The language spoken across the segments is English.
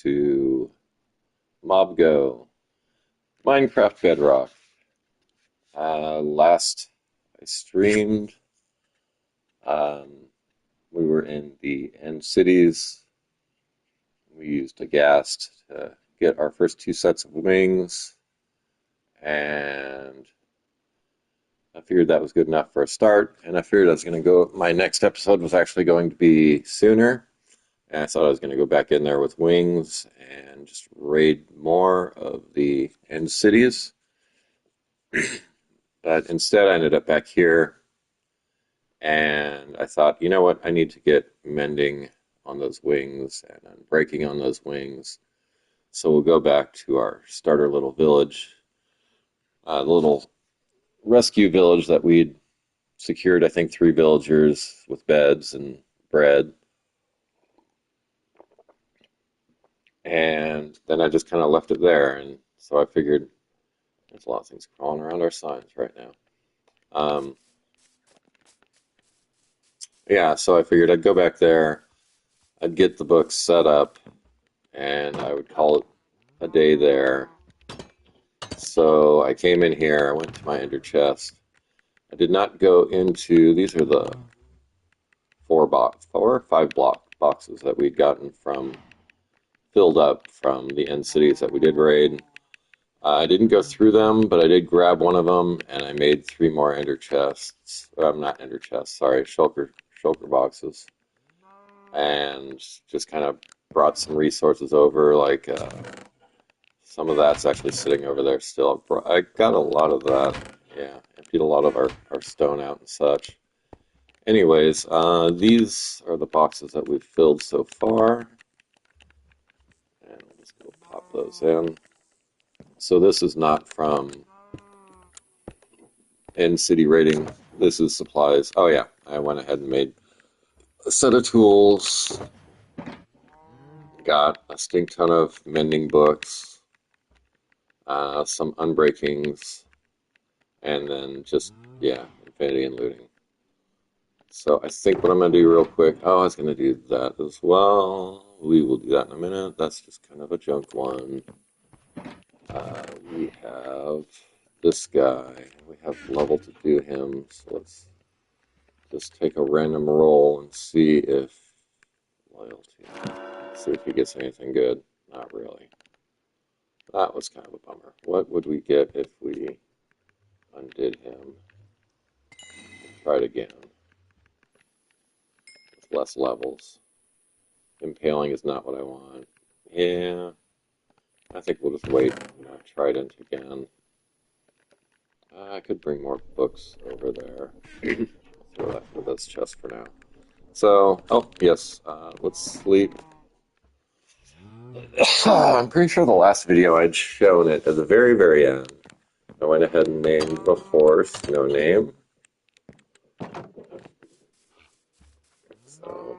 to MobGogh Minecraft Bedrock. Last I streamed, um, we were in the end cities. We used a ghast to get our first two sets of wings, and I figured that was good enough for a start. And I figured I was going to go. My next episode was actually going to be sooner. And I thought I was going to go back in there with wings and just raid more of the end cities. But instead, I ended up back here. And I thought, you know what? I need to get mending on those wings and breaking on those wings. So we'll go back to our starter little village, the little rescue village that we'd secured, I think, 3 villagers with beds and bread. And then I just kind of left it there. And so I figured there's a lot of things crawling around our signs right now. Yeah, so I figured I'd go back there, I'd get the books set up, and I would call it a day there. So I came in here, I went to my ender chest. I did not go into, these are the 4 or 5 block boxes that we'd gotten from, filled up from the end cities that we did raid. I didn't go through them, but I did grab one of them, and I made 3 more ender chests. Not ender chests, sorry, shulker boxes. And just kind of brought some resources over, like some of that's actually sitting over there still. I got a lot of that, yeah, emptied a lot of our stone out and such. Anyways, these are the boxes that we've filled so far. And we'll just go pop those in. So this is not from end city rating. This is supplies. Oh yeah, I went ahead and made a set of tools. Got a stink ton of mending books, some unbreakings, and then just, yeah, infinity and looting. So I think what I'm going to do real quick, I was going to do that as well. We will do that in a minute. That's just kind of a junk one. We have this guy. We have level to do him, so let's just take a random roll and see if loyalty. See if he gets anything good. Not really. That was kind of a bummer. What would we get if we undid him? Tried again. With less levels. Impaling is not what I want. Yeah. I think we'll just wait and trident again. I could bring more books over there. Throw that into this chest for now. So, oh, yes, let's sleep. I'm pretty sure the last video I'd shown it at the very, very end. I went ahead and named the horse No Name. So,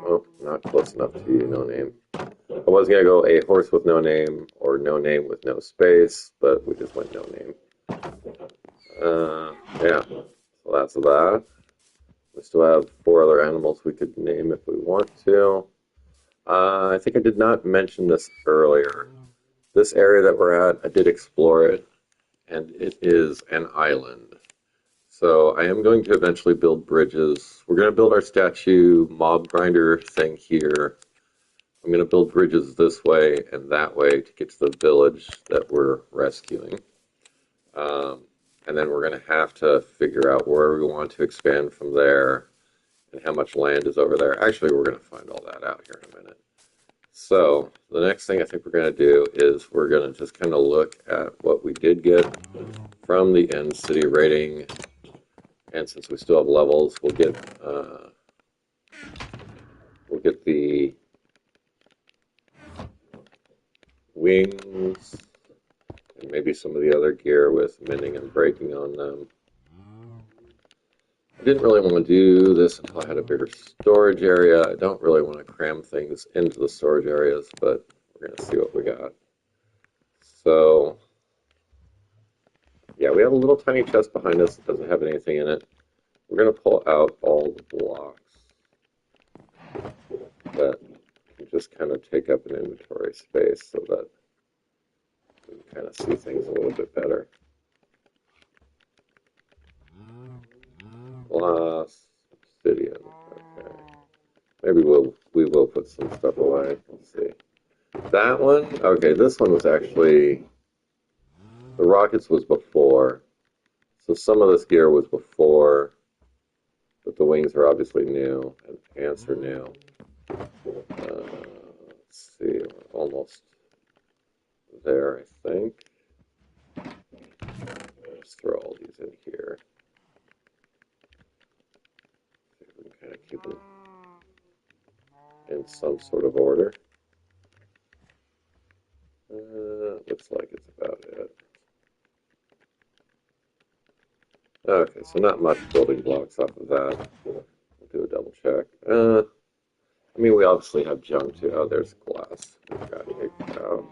oh, not close enough to you, No Name. I was going to go a horse with no name or no name with no space, but we just went No Name. Yeah, so that's that. We still have 4 other animals we could name if we want to. I think I did not mention this earlier. This area that we're at, I did explore it, and it is an island. So I am going to eventually build bridges. We're going to build our statue mob grinder thing here. I'm going to build bridges this way and that way to get to the village that we're rescuing. And then we're going to have to figure out where we want to expand from there and how much land is over there. Actually, we're going to find all that out here in a minute. So the next thing I think we're going to do is we're going to just kind of look at what we did get from the end city rating. And since we still have levels, we'll get the wings and maybe some of the other gear with mending and breaking on them. I didn't really want to do this until I had a bigger storage area. I don't really want to cram things into the storage areas, but we're going to see what we got. So, yeah, we have a little tiny chest behind us that doesn't have anything in it. We're going to pull out all the blocks that just kind of take up an inventory space so that we can kind of see things a little bit better. Glass, obsidian. Okay. Maybe we will put some stuff away. Let's see. That one, okay, this one was actually, the rockets was before. So some of this gear was before, but the wings are obviously new, and pants are new. Let's see, we're almost there, I think. Let's throw all these in here. See if we can kind of keep them in some sort of order. Looks like it's about it. Okay, so not much building blocks off of that. We'll do a double check. I mean, we obviously have junk too. Oh, there's glass. Got a pouch.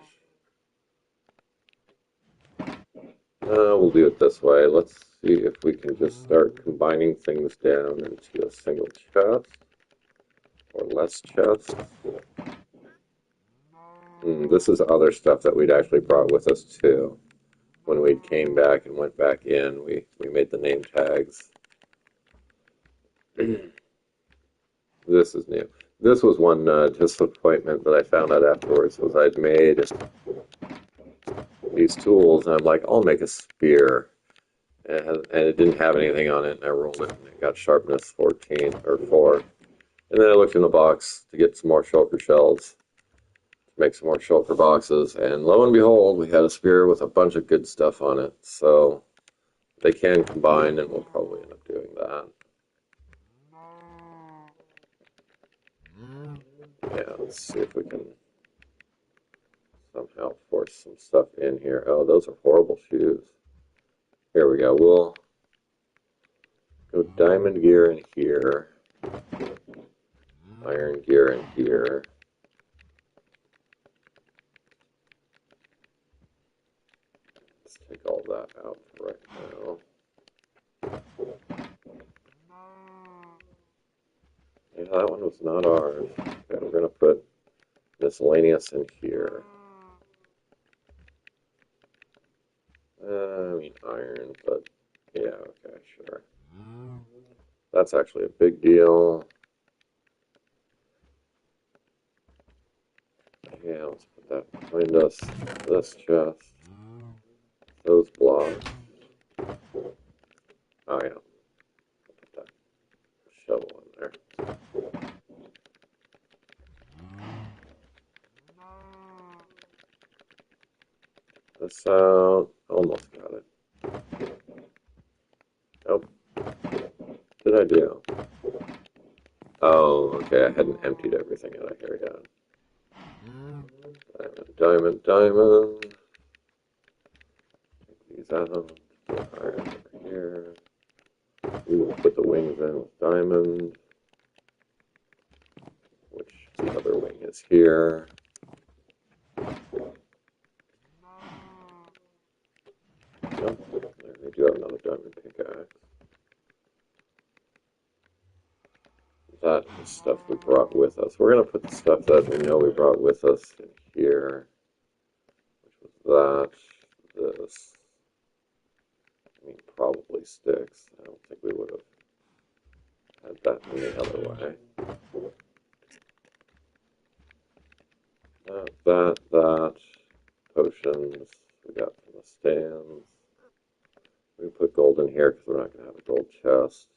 We'll do it this way. Let's see if we can just start combining things down into a single chest or less chests. This is other stuff that we'd actually brought with us too. When we came back and went back in, we made the name tags. This is new. This was one disappointment that I found out afterwards, was I'd made these tools, and I'm like, I'll make a spear. And it didn't have anything on it, and I rolled it, and it got sharpness 14, or 4. And then I looked in the box to get some more shulker shells, to make some more shulker boxes, and lo and behold, we had a spear with a bunch of good stuff on it. So they can combine, and we'll probably end up doing that. Yeah, let's see if we can somehow force some stuff in here. Oh, those are horrible shoes. Here we go. We'll go diamond gear in here, iron gear in here. Let's take all that out right now. Yeah, that one was not ours. Okay, we're going to put miscellaneous in here. I mean iron, but yeah, okay, sure. That's actually a big deal. Yeah, let's put that behind us. This chest. Those blocks. Oh yeah. Put that shovel in there. This out. Almost got it. Nope. What did I do? Oh, okay, I hadn't emptied everything out of here yet. Diamond, diamond, diamond. Take these out. Put iron over here. We will put the wings in with diamond, which the other wing is here. Nope, there we do have another diamond pickaxe. That is stuff we brought with us. We're going to put the stuff that we know we brought with us in here, which was that, this. I mean, probably sticks. I don't think we would have had that any other way. That. Potions we got from the stands. We can put gold in here because we're not going to have a gold chest.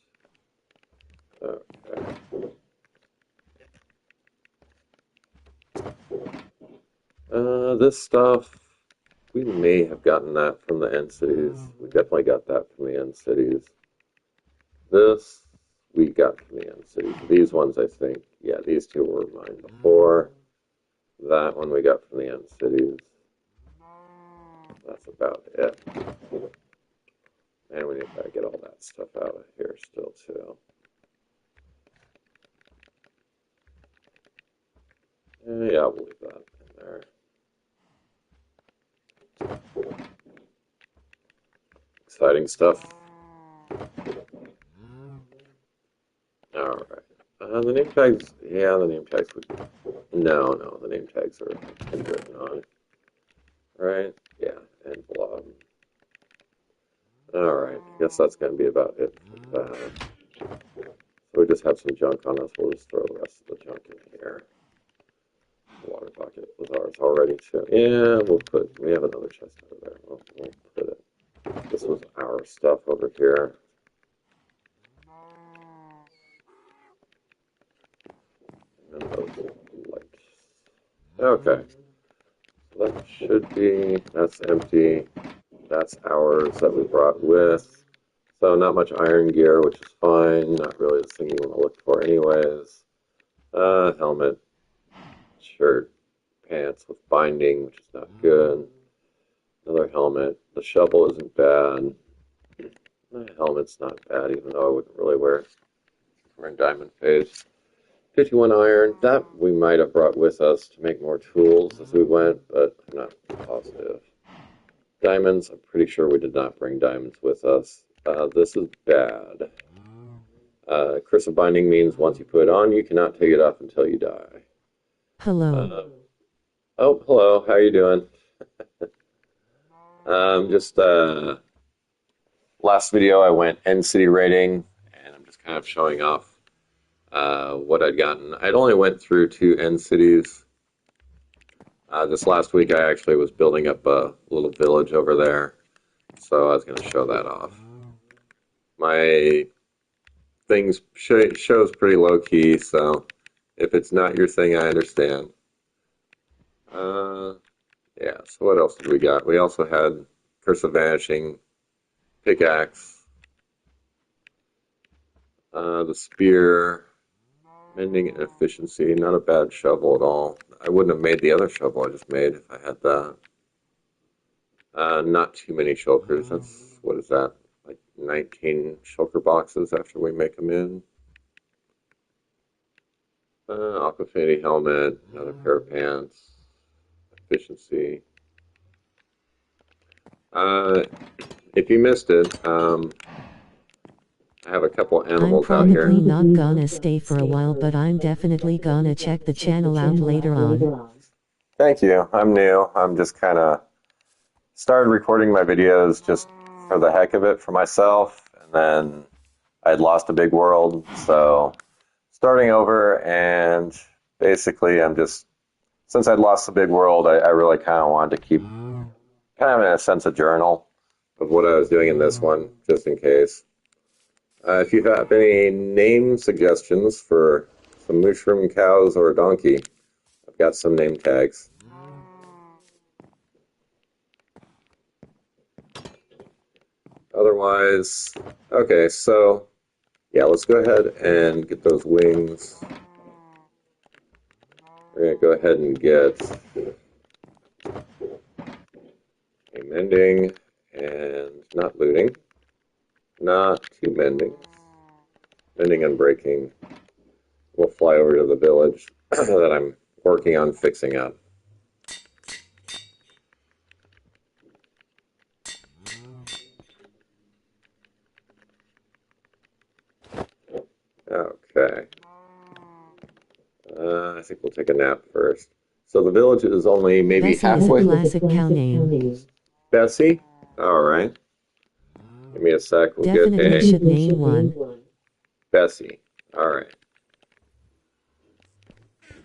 Okay. This stuff, we may have gotten that from the end cities. We definitely got that from the end cities. This, we got from the end cities. These ones, I think, yeah, these two were mine before. That one we got from the end cities. That's about it. And we need to get all that stuff out of here still, too. Yeah, we'll leave that in there. Exciting stuff. Alright. The name tags, yeah, the name tags would No, the name tags are written on. Right? Yeah, and blob. Alright, I guess that's going to be about it for that. So we just have some junk on us. We'll just throw the rest of the junk in here. The water bucket was ours already, too. Yeah, we have another chest over there. We'll put it. This was our stuff over here. And those lights. Okay. So that should be, that's empty. That's ours that we brought with. So not much iron gear, which is fine. Not really the thing you want to look for anyways. Helmet, shirt, pants with binding, which is not good. Another helmet. The shovel isn't bad. The helmet's not bad, even though I wouldn't really wear it. We're in diamond phase. 51 iron. That we might have brought with us to make more tools as we went, but I'm not positive. Diamonds, I'm pretty sure we did not bring diamonds with us. This is bad. Curse of Binding means once you put it on, you cannot take it off until you die. Hello. Oh, hello. How you doing? Just last video I went end city raiding, and I'm just kind of showing off what I'd gotten. I'd only went through 2 end cities. This last week I actually was building up a little village over there, so I was going to show that off. My things shows pretty low key, so if it's not your thing, I understand. Yeah, so what else did we got? We also had Curse of Vanishing, pickaxe, the spear, mending and efficiency, not a bad shovel at all. I wouldn't have made the other shovel I just made if I had that. Not too many shulkers. That's, what is that? Like 19 shulker boxes after we make them in. Aquafinity helmet, another pair of pants, efficiency. If you missed it, I have a couple I'm animals out here. probably not gonna stay for a while, but I'm definitely gonna check the channel out later on. Thank you. I'm new. I'm just kind of started recording my videos just for the heck of it for myself, and then I'd lost a big world, so starting over, and basically I'm just, since I'd lost the big world, I really kind of wanted to keep kind of in a sense a journal of what I was doing in this one, just in case. If you have any name suggestions for some mushroom cows or a donkey, I've got some name tags. Otherwise, okay, so yeah, let's go ahead and get those wings. We're going to go ahead and get a mending and not looting. Not too mending. Mending and breaking. We'll fly over to the village that I'm working on fixing up. Okay. I think we'll take a nap first. So the village is only maybe Bessie is a halfway. classic cow name. Bessie? All right. Give me a sec. We'll Definitely get should name one. Bessie. All right.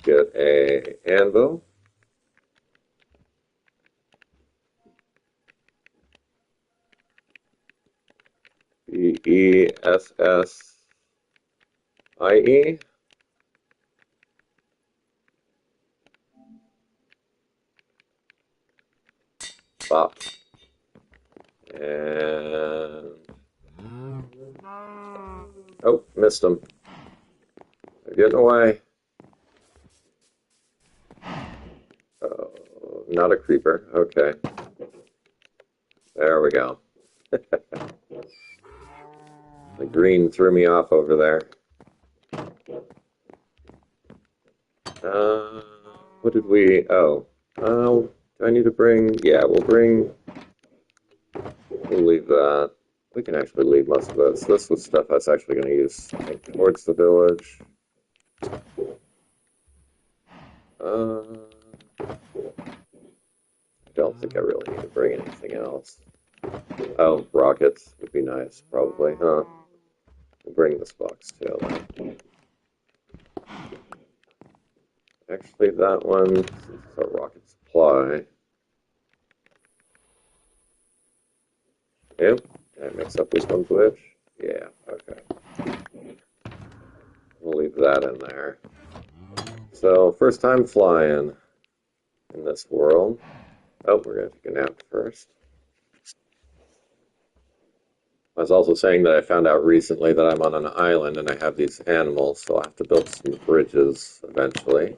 Get a anvil. Bessie. Bop. And oh, missed him. They're getting away. Oh, not a creeper. Okay. There we go. The green threw me off over there. What did we... Oh. Do I need to bring... Yeah, we'll leave that. We can actually leave most of this. This was stuff I was actually going to use towards the village. I don't think I really need to bring anything else. Oh, rockets would be nice, probably, huh? We'll bring this box too. Actually, that one, since it's a rocket supply. Yep, did I mix up this one glitch? Yeah, okay. We'll leave that in there. So, first time flying in this world. Oh, we're going to take a nap first. I was also saying that I found out recently that I'm on an island and I have these animals, so I'll have to build some bridges eventually.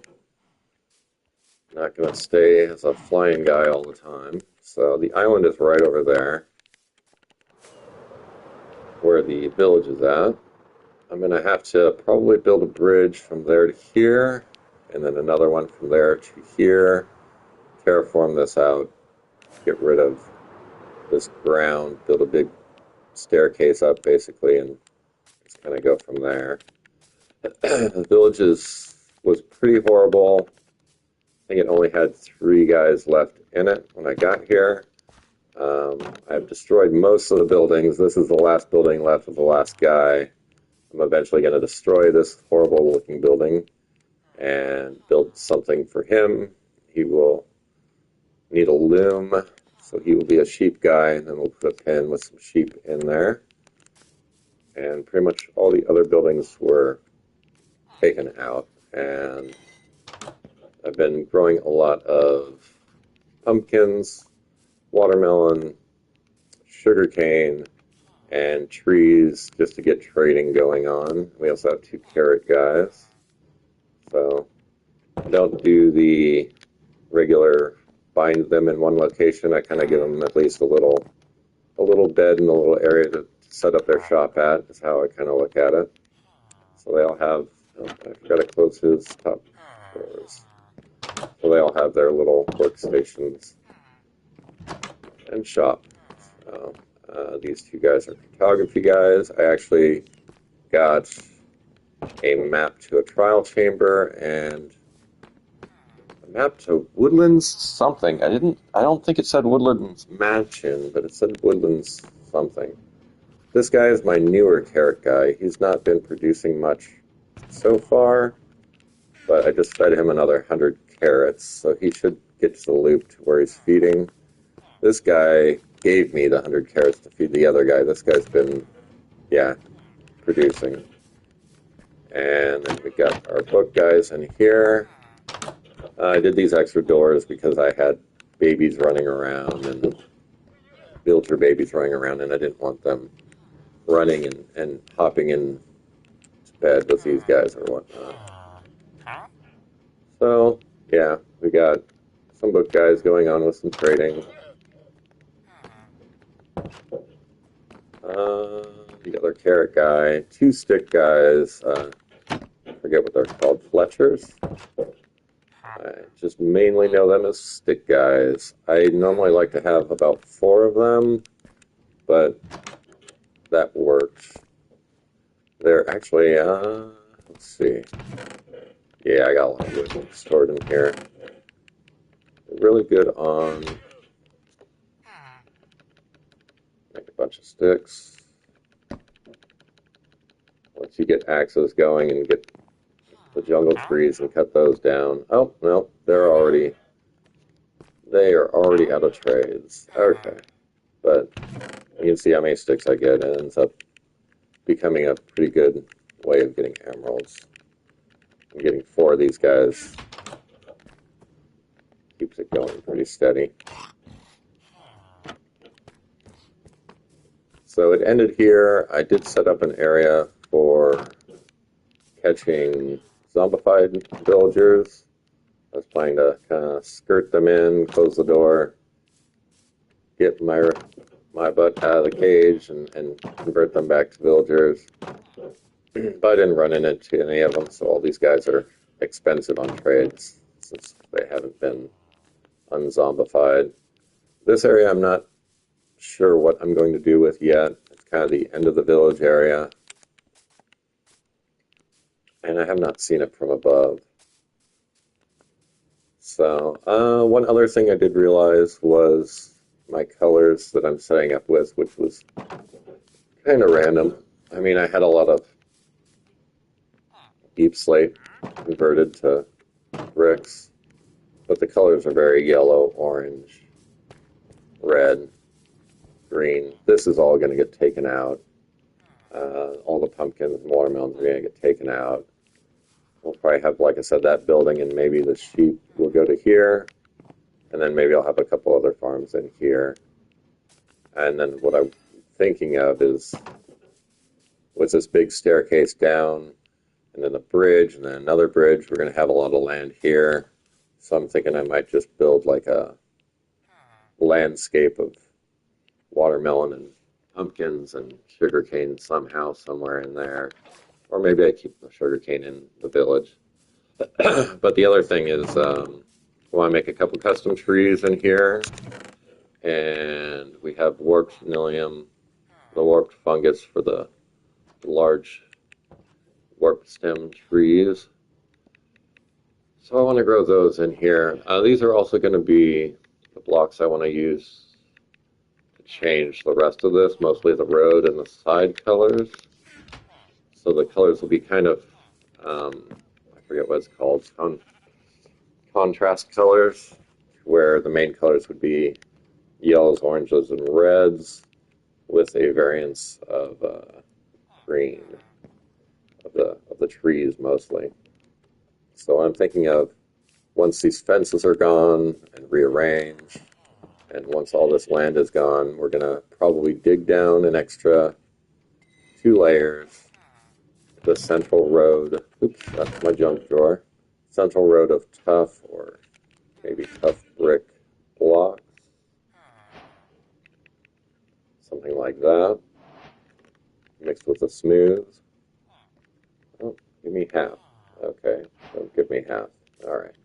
Not going to stay as a flying guy all the time. So the island is right over there, where the village is at. I'm going to have to probably build a bridge from there to here, and then another one from there to here. Terraform this out, get rid of this ground, build a big staircase up basically, and just kind of go from there. The village was pretty horrible. I think it only had 3 guys left in it when I got here. I've destroyed most of the buildings. This is the last building left of the last guy. I'm eventually going to destroy this horrible looking building and build something for him. He will need a loom, so he will be a sheep guy, and then we'll put a pen with some sheep in there. And pretty much all the other buildings were taken out, and I've been growing a lot of pumpkins, watermelon, sugarcane, and trees just to get trading going on. We also have 2 carrot guys. So I don't do the regular bind them in one location. I kind of give them at least a little bed and a little area to set up their shop at, is how I kind of look at it. So they all have, oh, I forgot to close his top doors. So they all have their little workstations and shop. So, these 2 guys are photography guys. I actually got a map to a trial chamber and a map to Woodlands something. I don't think it said Woodlands Mansion, but it said Woodlands something. This guy is my newer carrot guy. He's not been producing much so far, but I just fed him another 100 carrots, so he should get to the loop to where he's feeding. This guy gave me the 100 carrots to feed the other guy. This guy's been, yeah, producing. And then we got our book guys in here. I did these extra doors because I had babies running around and villager babies running around, and I didn't want them running and hopping in bed with these guys or whatnot. So, yeah, we got some book guys going on with some trading. The other carrot guy, 2 stick guys, I forget what they're called, Fletchers. I just mainly know them as stick guys. I normally like to have about 4 of them, but that works. They're actually, let's see. Yeah, I got a lot of wood stored in here. They're really good on, make a bunch of sticks. Once you get axes going and get the jungle trees and cut those down. Oh, no, they are already out of trades. Okay. But you can see how many sticks I get, and it ends up becoming a pretty good way of getting emeralds. I'm getting 4 of these guys. Keeps it going pretty steady. So it ended here. I did set up an area for catching zombified villagers. I was planning to kind of skirt them in, close the door, get my butt out of the cage, and convert them back to villagers. But I didn't run into any of them, so all these guys are expensive on trades since they haven't been unzombified. This area I'm not sure what I'm going to do with yet. It's kind of the end of the village area, and I have not seen it from above. So, one other thing I did realize was my colors that I'm setting up with, which was kind of random. I mean, I had a lot of deep slate converted to bricks, but the colors are very yellow, orange, red, green. This is all going to get taken out. All the pumpkins and watermelons are going to get taken out. We'll probably have, like I said, that building, and maybe the sheep will go to here, and then maybe I'll have a couple other farms in here. And then what I'm thinking of is with this big staircase down, and then a bridge, and then another bridge, we're going to have a lot of land here. So I'm thinking I might just build like a landscape of watermelon and pumpkins and sugarcane somehow, somewhere in there. Or maybe I keep the sugarcane in the village. But the other thing is, I want to make a couple custom trees in here. And we have warped Nilium, the warped fungus for the large warped stem trees. So I want to grow those in here. These are also going to be the blocks I want to use to change the rest of this, mostly the road and the side colors. So the colors will be kind of, I forget what it's called, contrast colors, where the main colors would be yellows, oranges, and reds, with a variance of green of the trees mostly. So I'm thinking of once these fences are gone and rearranged, and once all this land is gone, we're gonna probably dig down an extra 2 layers. The central road. Oops, that's my junk drawer. Central road of tough or maybe tough brick blocks. Something like that. Mixed with a smooth. Oh, give me half. Okay, don't give me half. Alright.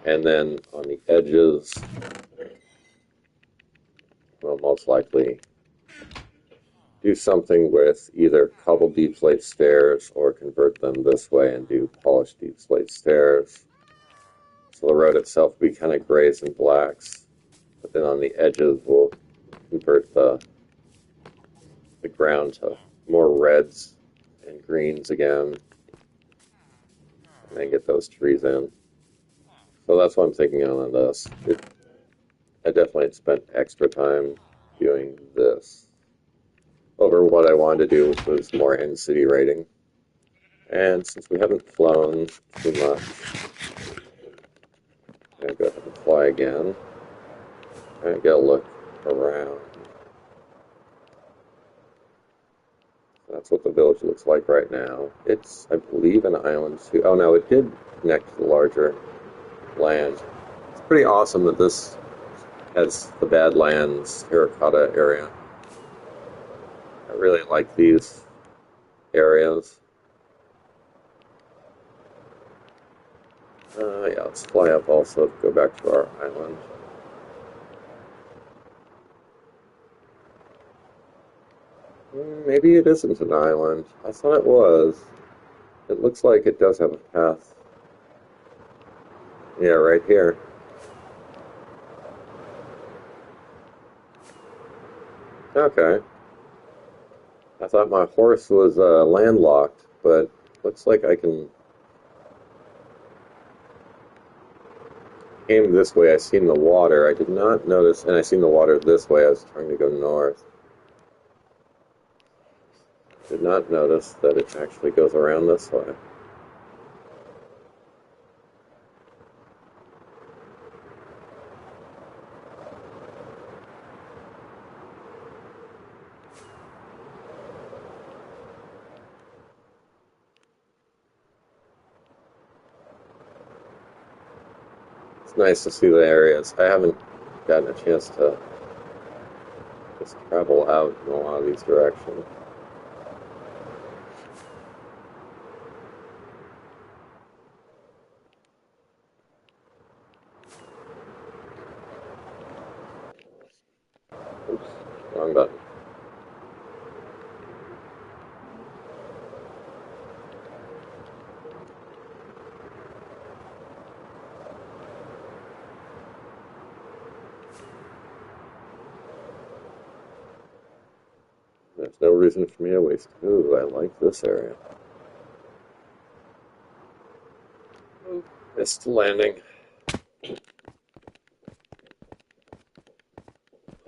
And then on the edges, we'll most likely do something with either cobble deep slate stairs or convert them this way and do polished deep slate stairs. So the road itself will be kind of grays and blacks, but then on the edges we'll convert the ground to more reds and greens again, and then get those trees in. So that's what I'm thinking on this. I definitely spent extra time doing this over what I wanted to do, which was more in-city rating. And since we haven't flown too much, I'm going to go ahead and fly again. And get a look around. That's what the village looks like right now. It's, I believe, an island too. Oh no, it did connect to the larger land. It's pretty awesome that this has the Badlands terracotta area. I really like these areas. Yeah, let's fly up also to go back to our island. Maybe it isn't an island. I thought it was. It looks like it does have a path. Yeah, right here. Okay. I thought my horse was landlocked, but looks like I can came this way. I seen the water. I did not notice, and I seen the water this way. I was trying to go north. Did not notice that it actually goes around this way. It's nice to see the areas. I haven't gotten a chance to just travel out in a lot of these directions. Oops, wrong button. There's no reason for me to waste. Ooh, I like this area. Ooh, missed landing.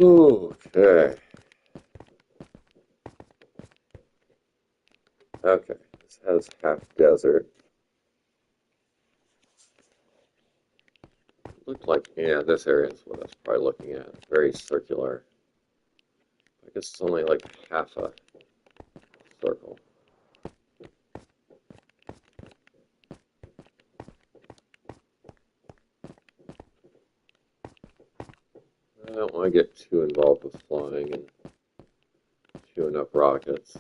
Okay. Okay. This has half desert. Looked like, yeah, this area is what I was probably looking at. Very circular. I guess it's only like half a circle. I don't want to get too involved with flying and chewing up rockets.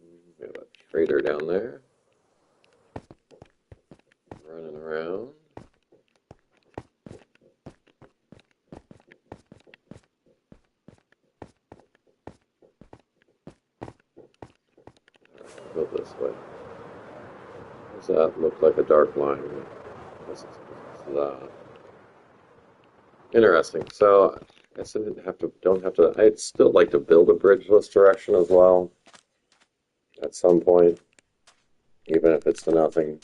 We have a trader down there running around. Go this way. Does that look like a dark line? This is interesting. So I guess I don't have to. I'd still like to build a bridge this direction as well at some point, even if it's to nothing.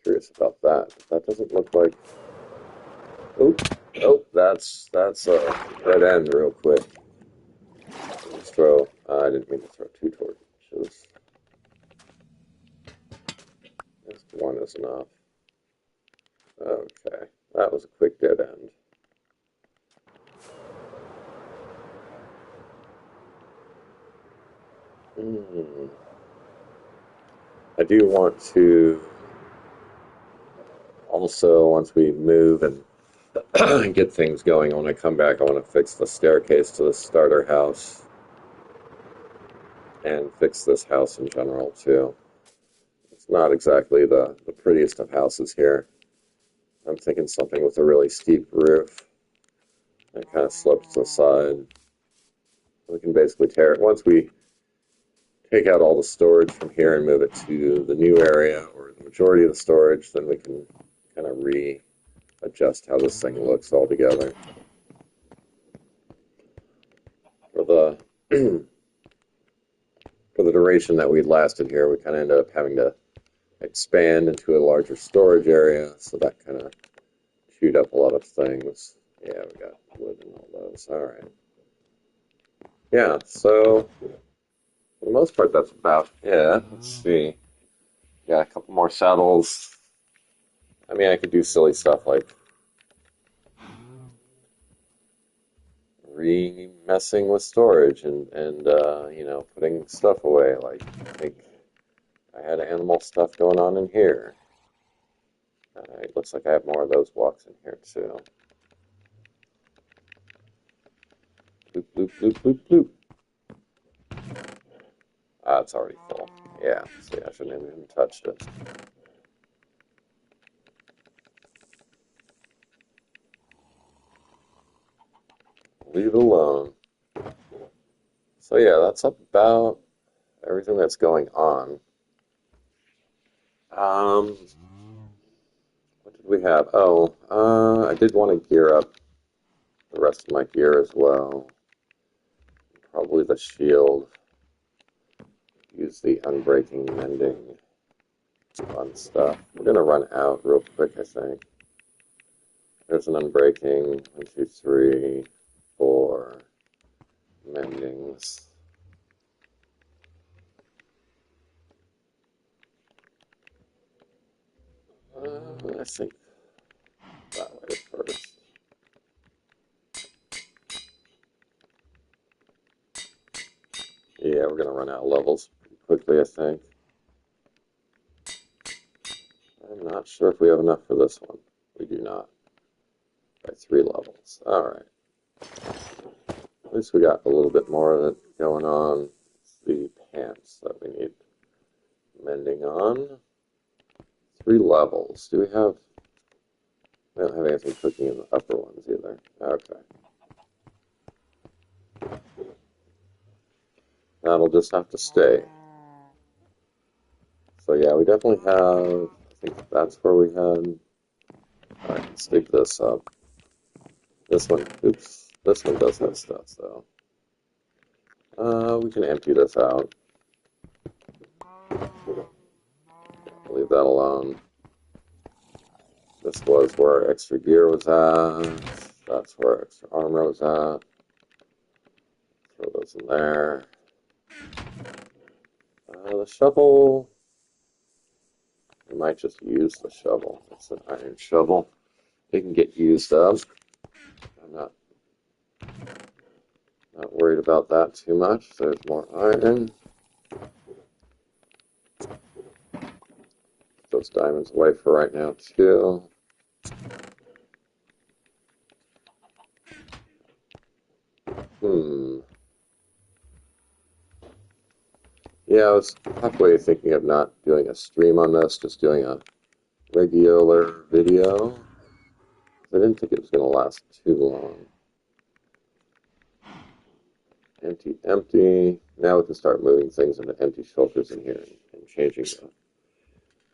Curious about that. That doesn't look like. Oop. Oh, that's a dead end real quick. Let's throw. I didn't mean to throw two torches. Just one is enough. Okay, that was a quick dead end. I do want to also, once we move and get things going, when I come back, I want to fix the staircase to the starter house and fix this house in general too. It's not exactly the prettiest of houses here. I'm thinking something with a really steep roof that kind of slopes to the side. We can basically tear it. Once we take out all the storage from here and move it to the new area or the majority of the storage, then we can kind of readjust how this thing looks all together. For the for the duration that we lasted here, we kind of ended up having to expand into a larger storage area, so that kind of chewed up a lot of things. Yeah, we got wood and all those. All right. Yeah, so for the most part, that's about it. Let's see. Got a couple more saddles. I mean, I could do silly stuff like re-messing with storage and you know, putting stuff away. Like, I think I had animal stuff going on in here. It looks like I have more of those blocks in here too. Bloop, bloop, bloop, bloop, bloop. Ah, it's already full. Yeah, see, I shouldn't have even touched it. Leave it alone. So yeah, that's about everything that's going on. What did we have? Oh, I did want to gear up the rest of my gear as well. Probably the shield. Use the unbreaking mending. Fun stuff. We're gonna run out real quick, I think. There's an unbreaking. 1, 2, 3, 4 mendings. I think that way first. Yeah, we're gonna run out of levels pretty quickly, I think. I'm not sure if we have enough for this one. We do not. By 3 levels. Alright. At least we got a little bit more of it going on. It's the pants that we need mending on. 3 levels. Do we have... We don't have anything cooking in the upper ones either. Okay. That'll just have to stay. definitely have, I think that's where we had, alright, let's dig this up. This one, oops, this one does have stuff, so. We can empty this out. Leave that alone. This was where our extra gear was at. That's where our extra armor was at. Throw those in there. The shovel. We might just use the shovel. It's an iron shovel. It can get used up. I'm not worried about that too much. There's more iron. Put those diamonds away for right now too. Yeah, I was halfway thinking of not doing a stream on this, just doing a regular video. I didn't think it was going to last too long. Empty, empty. Now we can start moving things into empty shelters in here and changing the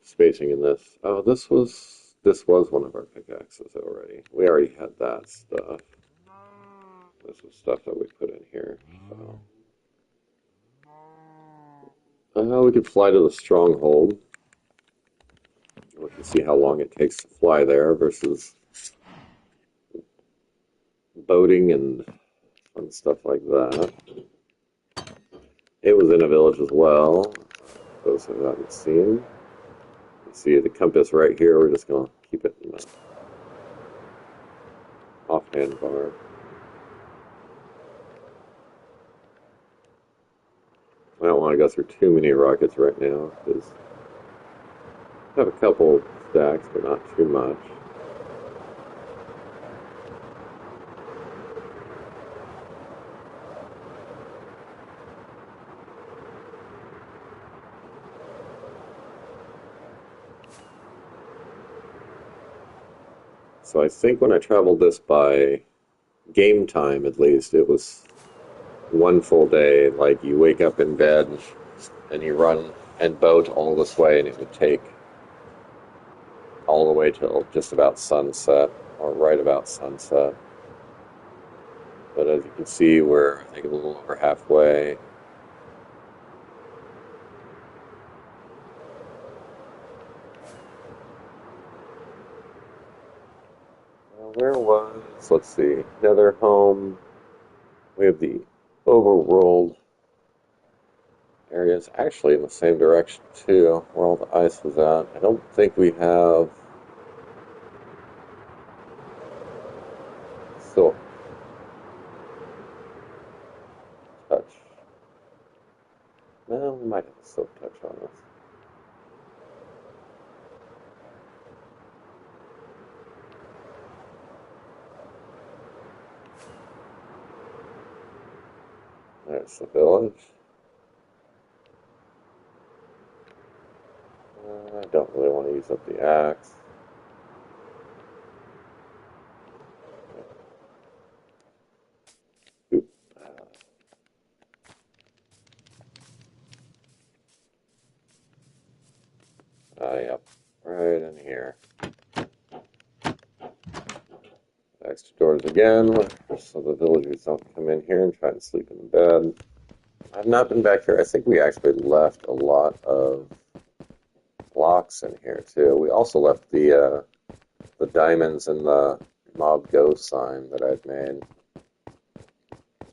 spacing in this. Oh, this was one of our pickaxes already. We already had that stuff. This was stuff that we put in here. So. We could fly to the stronghold. We can see how long it takes to fly there versus boating and fun stuff like that. It was in a village as well. Those who haven't seen. You see the compass right here. We're just going to keep it in the offhand bar. I don't want to go through too many rockets right now because I have a couple stacks, but not too much. So I think when I traveled this by game time, at least, it was one full day. Like you wake up in bed and you run and boat all this way, and it would take all the way till just about sunset, or right about sunset. But as you can see, we're, I think, a little over halfway. Where was, let's see, Nether home. We have the overworld areas actually in the same direction too, where all the ice was at. I don't think we have silk touch. No, we might have a silk touch on us. There's the village. I don't really want to use up the axe. Oop. Yep, right in here. Extra doors again, so the villagers don't come in here and try to sleep in the bed. I've not been back here. I think we actually left a lot of blocks in here too. We also left the diamonds and the MobGogh sign that I'd made.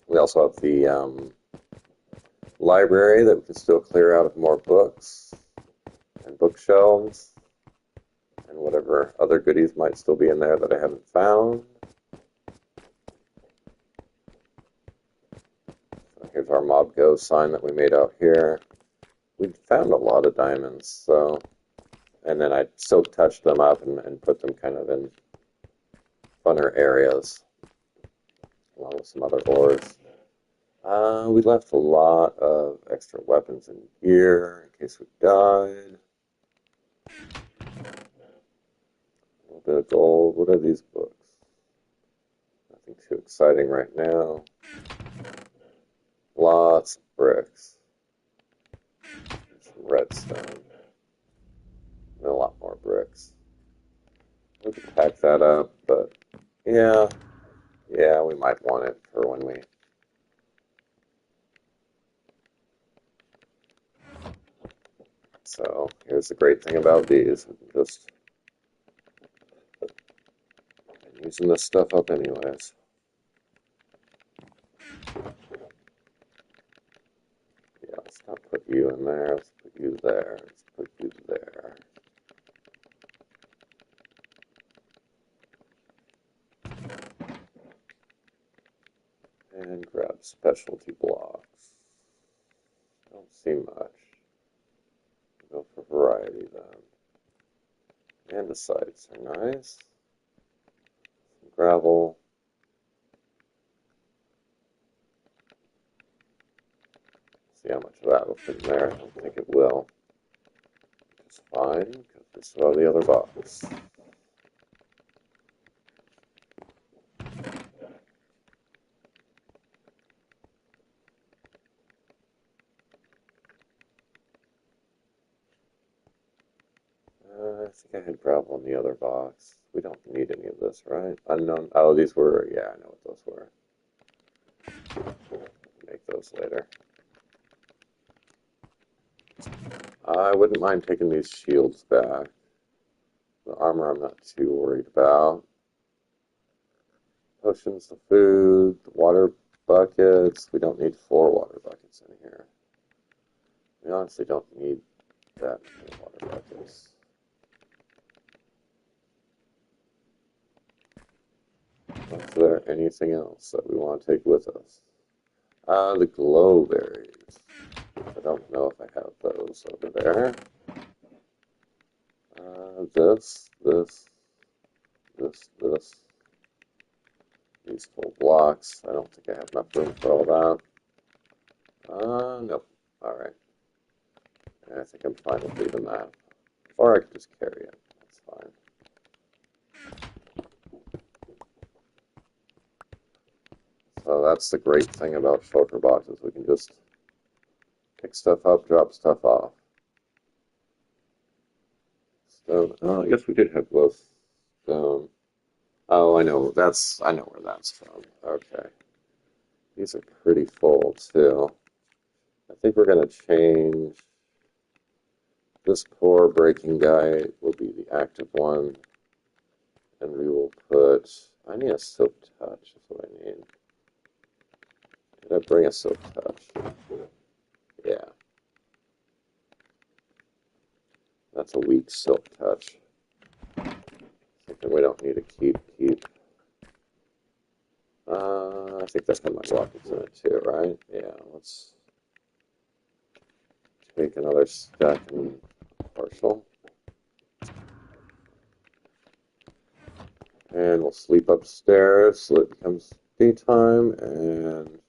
We also have the library that we can still clear out of more books and bookshelves and whatever other goodies might still be in there that I haven't found. So here's our MobGogh sign that we made out here. We found a lot of diamonds, so, and then I silk touched them up and put them kind of in funner areas along with some other ores. We left a lot of extra weapons and gear in case we died. A little bit of gold. What are these books? Nothing too exciting right now. Lots of bricks. Some redstone. more bricks. We can pack that up, but yeah, we might want it for when we. So here's the great thing about these. We can just using this stuff up anyways. Yeah, let's not put you in there. Let's put you there. Let's put you there. And grab specialty blocks. Don't see much. Go for variety then. Andesites are nice. Some gravel. See how much of that will fit in there. I don't think it will. It's fine, because we still have the other box. I think I had gravel in the other box. We don't need any of this, right? Unknown. Oh, these were, yeah, I know what those were. Make those later. I wouldn't mind taking these shields back. The armor I'm not too worried about. Potions of food, the water buckets. We don't need 4 water buckets in here. We honestly don't need that many water buckets. Is there anything else that we want to take with us? The glow berries. I don't know if I have those over there. This. These full blocks. I don't think I have enough room for all that. Nope. Alright. I think I'm fine with leaving that. Or I could just carry it. That's fine. So that's the great thing about shulker boxes. We can just pick stuff up, drop stuff off. Stone. Oh, I guess we did have glowstone. Oh, I know where that's from. Okay. These are pretty full too. I think we're gonna change this core breaking guy will be the active one. And we will put I need a silk touch, is what I need. Did I bring a silk touch? Yeah. That's a weak silk touch. Something we don't need to keep. I think that's got my rockets in it too, right? Yeah, let's take another stack and partial. And we'll sleep upstairs so it becomes daytime. And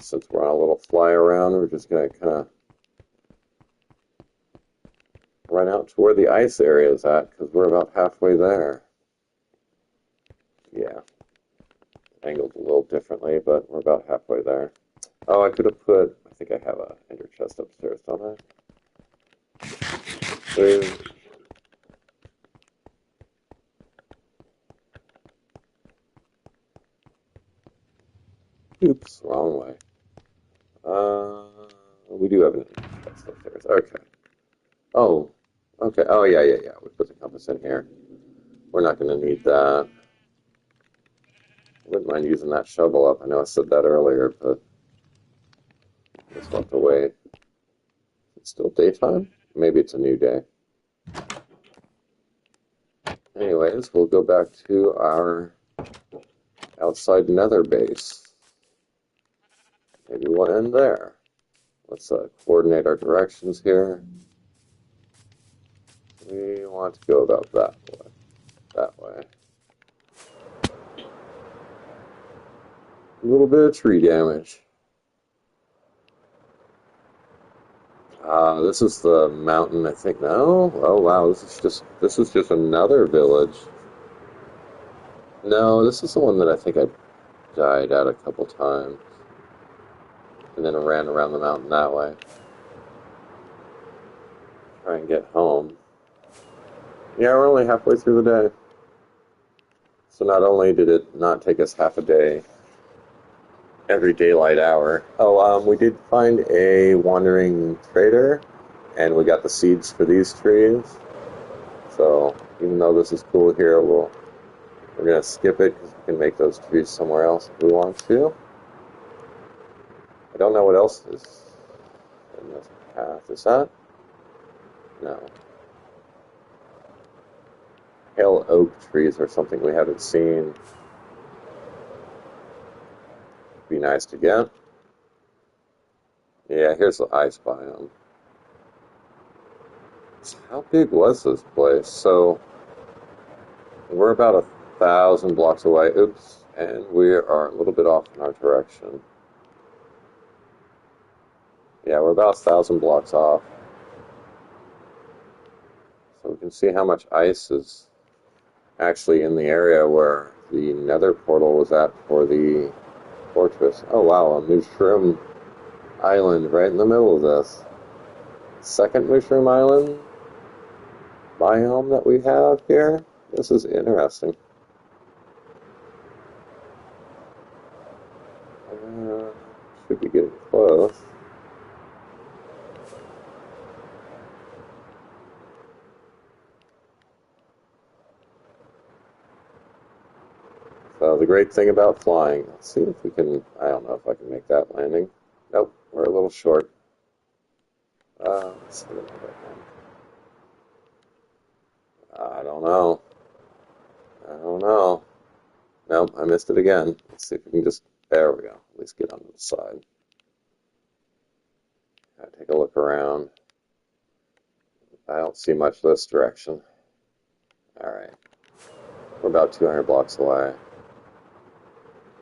since we're on a little fly around, we're just going to kind of run out to where the ice area is at, because we're about halfway there. Yeah. Angled a little differently, but we're about halfway there. Oh, I could have put, I think I have a ender chest upstairs, don't I? Boom. Oops, wrong way. We do have an ender chest upstairs. Okay. Oh, okay. Oh, yeah. We put the compass in here. We're not going to need that. I wouldn't mind using that shovel up. I know I said that earlier, but let's have to wait. It's still daytime? Maybe it's a new day. Anyways, we'll go back to our outside nether base. Maybe we'll end there. Let's coordinate our directions here. We want to go about that way. That way. A little bit of tree damage. This is the mountain, I think. No? Oh wow, this is just another village. No, this is the one that I think I died at a couple times. And then ran around the mountain that way. Try and get home. Yeah, we're only halfway through the day. So not only did it not take us half a day every daylight hour. Oh, we did find a wandering trader, and we got the seeds for these trees. So even though this is cool here, we're gonna skip it because we can make those trees somewhere else if we want to. I don't know what else is in this path. Is that? No. Pale oak trees or something we haven't seen. Be nice to get. Yeah, here's the ice biome. So how big was this place? So we're about 1,000 blocks away. Oops, and we are a little bit off in our direction. Yeah, we're about 1,000 blocks off. So we can see how much ice is actually in the area where the nether portal was at for the fortress. Oh wow, a mushroom island right in the middle of this. Second mushroom island biome that we have here. This is interesting. Should be getting close. So the great thing about flying, let's see if we can, I don't know if I can make that landing. Nope, we're a little short. Let's see what I don't know. I don't know. Nope, I missed it again. Let's see if we can just, there we go. At least get onto the side. Take a look around. I don't see much this direction. Alright. We're about 200 blocks away.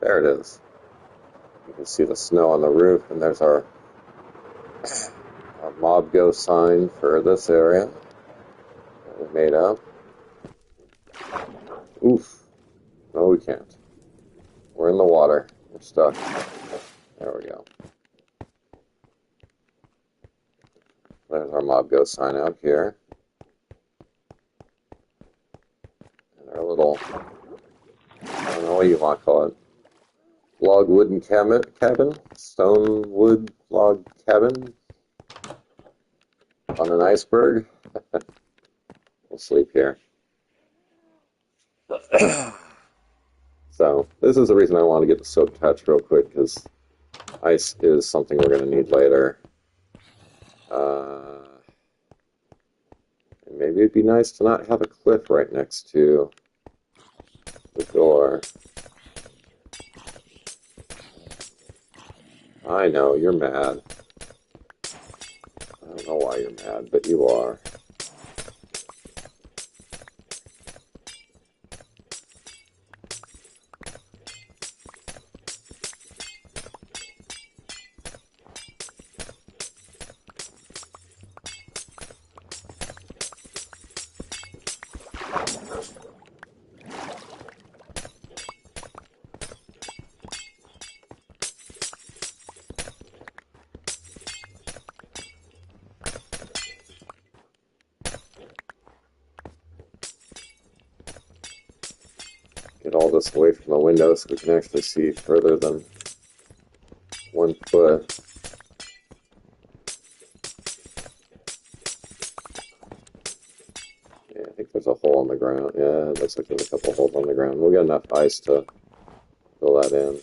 There it is. You can see the snow on the roof, and there's our MobGogh sign for this area that we made up. Oof. No, we can't. We're in the water. We're stuck. There we go. There's our MobGogh sign out here. And our little, I don't know what you want to call it, log wooden cabin? Stone wood log cabin? On an iceberg? We'll sleep here. So, this is the reason I want to get the soap touch real quick, because ice is something we're going to need later. And maybe it'd be nice to not have a cliff right next to the door. I know, you're mad. I don't know why you're mad, but you are. Get all this away from the window so we can actually see further than 1 foot. Yeah, I think there's a hole on the ground. Yeah, it looks like there's a couple holes on the ground. We'll get enough ice to fill that in.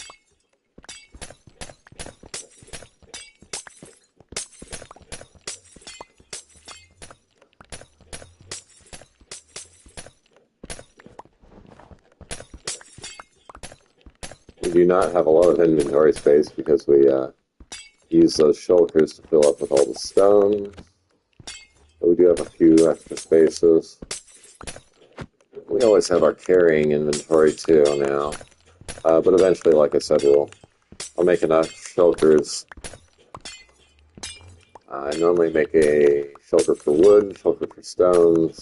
We do not have a lot of inventory space because we use those shulkers to fill up with all the stone. But we do have a few extra spaces. We always have our carrying inventory too now. But eventually, like I said, I'll make enough shulkers. I normally make a shulker for wood, shulker for stones,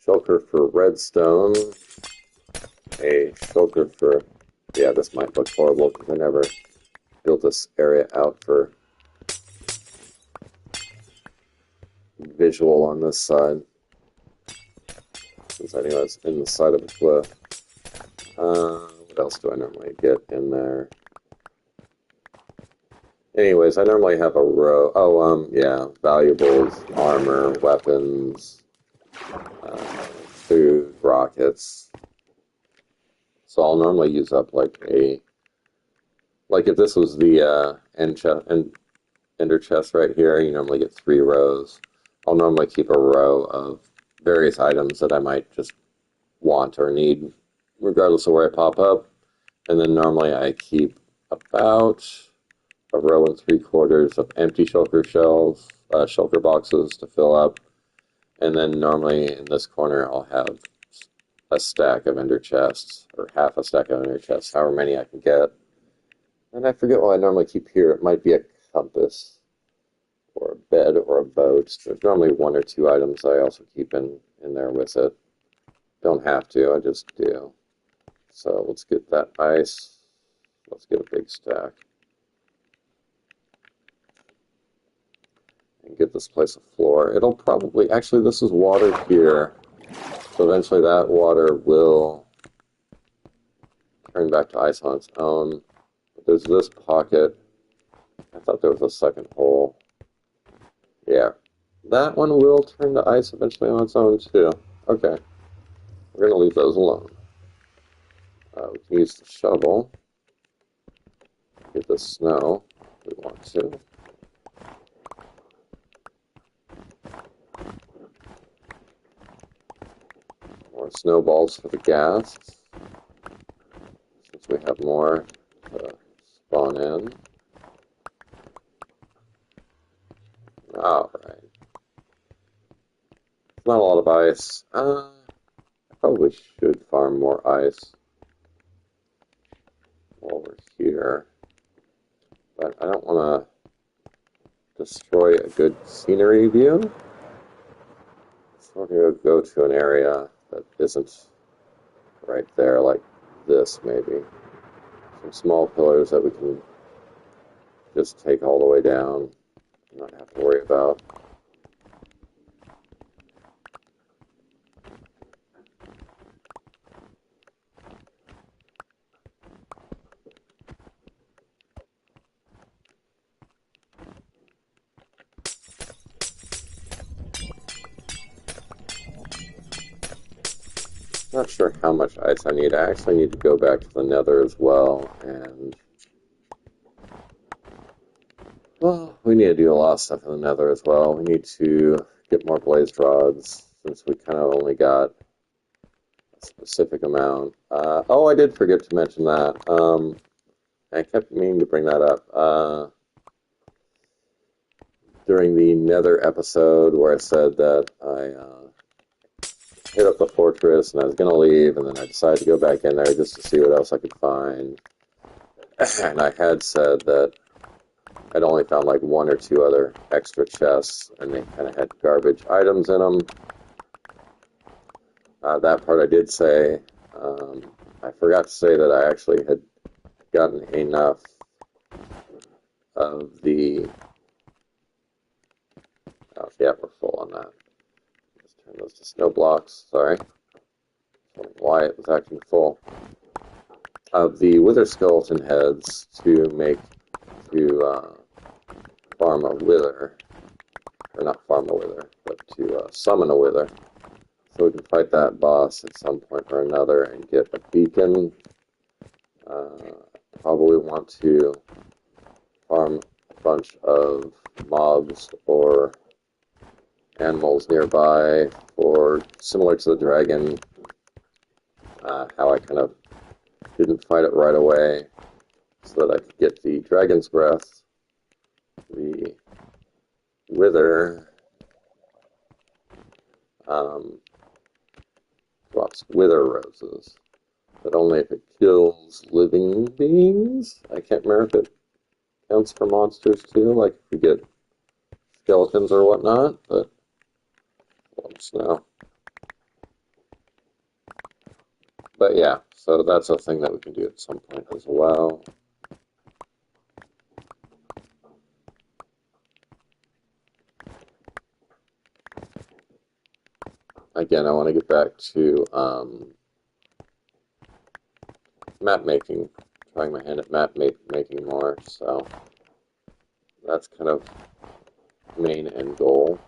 shulker for redstone, a shulker for... Yeah, this might look horrible because I never built this area out for visual on this side. since I knew I was in the side of a cliff. What else do I normally get in there? Anyways, I normally have a row. Oh, yeah, valuables, armor, weapons, food, rockets. So I'll normally use up like if this was the ender chest right here, you normally get 3 rows. I'll normally keep a row of various items that I might just want or need, regardless of where I pop up. And then normally I keep about a row and 3/4 of empty shulker shells, shulker boxes to fill up. And then normally in this corner I'll have a stack of ender chests, or half a stack of ender chests, however many I can get. And I forget what I normally keep here. It might be a compass, or a bed, or a boat. There's normally 1 or 2 items I also keep in there with it. Don't have to, I just do. So let's get that ice. Let's get a big stack. And give this place a floor. It'll probably, actually this is water here. So eventually that water will turn back to ice on its own. But there's this pocket. I thought there was a second hole. Yeah. That one will turn to ice eventually on its own too. Okay. We're going to leave those alone. We can use the shovel. Get the snow if we want to. More snowballs for the gas, since we have more to spawn in. Alright. Not a lot of ice. I probably should farm more ice while we're here. But I don't want to destroy a good scenery view. So we're going to go to an area that isn't right there, like this maybe. Some small pillars that we can just take all the way down and not have to worry about. Not sure how much ice I need. I actually need to go back to the nether as well, and well, we need to do a lot of stuff in the nether as well. We need to get more blaze rods, since we kind of only got a specific amount. Oh, I did forget to mention that. I kept meaning to bring that up. During the nether episode where I said that I hit up the fortress and I was going to leave, and then I decided to go back in there just to see what else I could find. And I had said that I'd only found like 1 or 2 other extra chests, and they kind of had garbage items in them. That part I did say. I forgot to say that I actually had gotten enough of the... Oh, yeah, we're full on that. Just turn those to snow blocks. Sorry. Why it was acting full. Of the wither skeleton heads to farm a wither, or not farm a wither, but to summon a wither, so we can fight that boss at some point or another and get a beacon. Probably want to farm a bunch of mobs or animals nearby, or similar to the dragon, how I kind of didn't fight it right away, so that I could get the dragon's breath. The wither drops wither roses, but only if it kills living beings. I can't remember if it counts for monsters too, like if we get skeletons or whatnot, but let us know. But yeah, so that's a thing that we can do at some point as well. again, I want to get back to map making, trying my hand at making more, so that's kind of main end goal.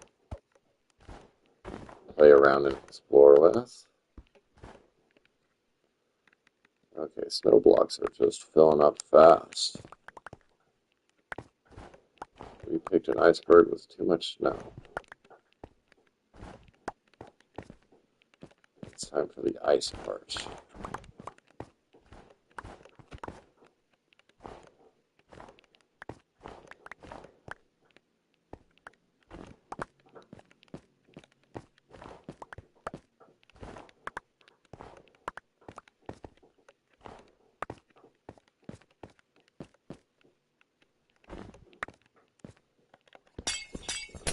Play around and explore with. Okay, snow blocks are just filling up fast. We picked an iceberg with too much snow. It's time for the ice part.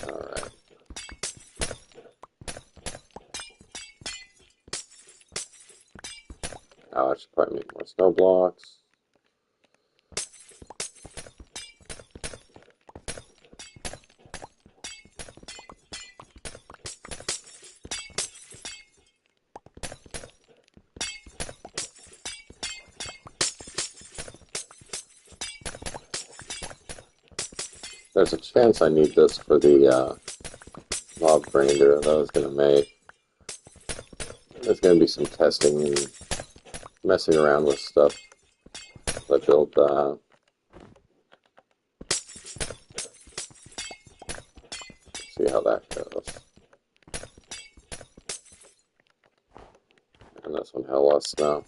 Alright. Now I should probably make more snow blocks. There's a chance I need this for the mob grinder that I was going to make. There's going to be some testing and messing around with stuff as I build that. See how that goes. And this one had a lot of snow.